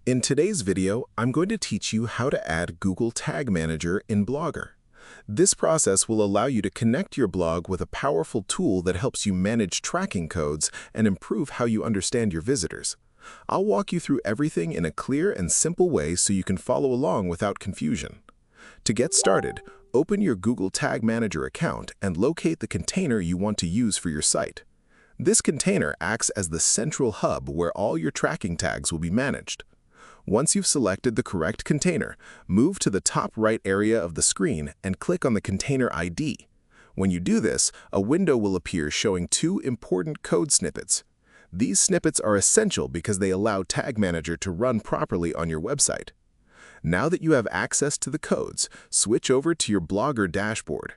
In today's video, I'm going to teach you how to add Google Tag Manager in Blogger. This process will allow you to connect your blog with a powerful tool that helps you manage tracking codes and improve how you understand your visitors. I'll walk you through everything in a clear and simple way so you can follow along without confusion. To get started, open your Google Tag Manager account and locate the container you want to use for your site. This container acts as the central hub where all your tracking tags will be managed. Once you've selected the correct container, move to the top right area of the screen and click on the container ID. When you do this, a window will appear showing two important code snippets. These snippets are essential because they allow Tag Manager to run properly on your website. Now that you have access to the codes, switch over to your Blogger dashboard.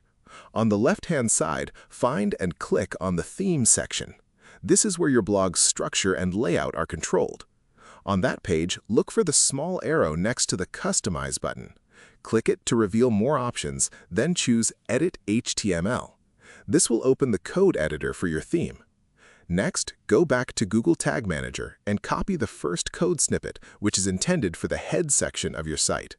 On the left-hand side, find and click on the Themes section. This is where your blog's structure and layout are controlled. On that page, look for the small arrow next to the Customize button. Click it to reveal more options, then choose Edit HTML. This will open the code editor for your theme. Next, go back to Google Tag Manager and copy the first code snippet, which is intended for the head section of your site.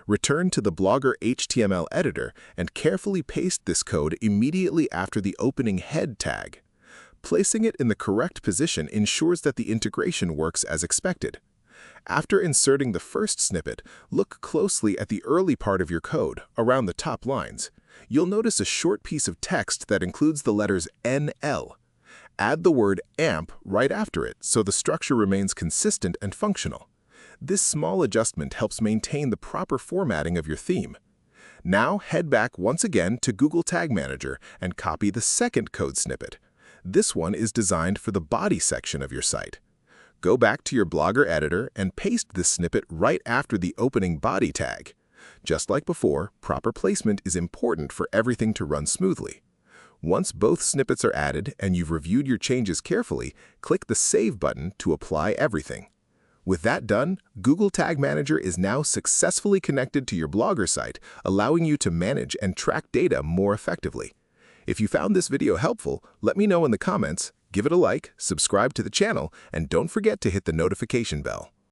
Return to the Blogger HTML editor and carefully paste this code immediately after the opening head tag. Placing it in the correct position ensures that the integration works as expected. After inserting the first snippet, look closely at the early part of your code, around the top lines. You'll notice a short piece of text that includes the letters NL. Add the word AMP right after it so the structure remains consistent and functional. This small adjustment helps maintain the proper formatting of your theme. Now head back once again to Google Tag Manager and copy the second code snippet. This one is designed for the body section of your site. Go back to your Blogger editor and paste this snippet right after the opening body tag. Just like before, proper placement is important for everything to run smoothly. Once both snippets are added and you've reviewed your changes carefully, click the Save button to apply everything. With that done, Google Tag Manager is now successfully connected to your Blogger site, allowing you to manage and track data more effectively. If you found this video helpful, let me know in the comments, give it a like, subscribe to the channel, and don't forget to hit the notification bell.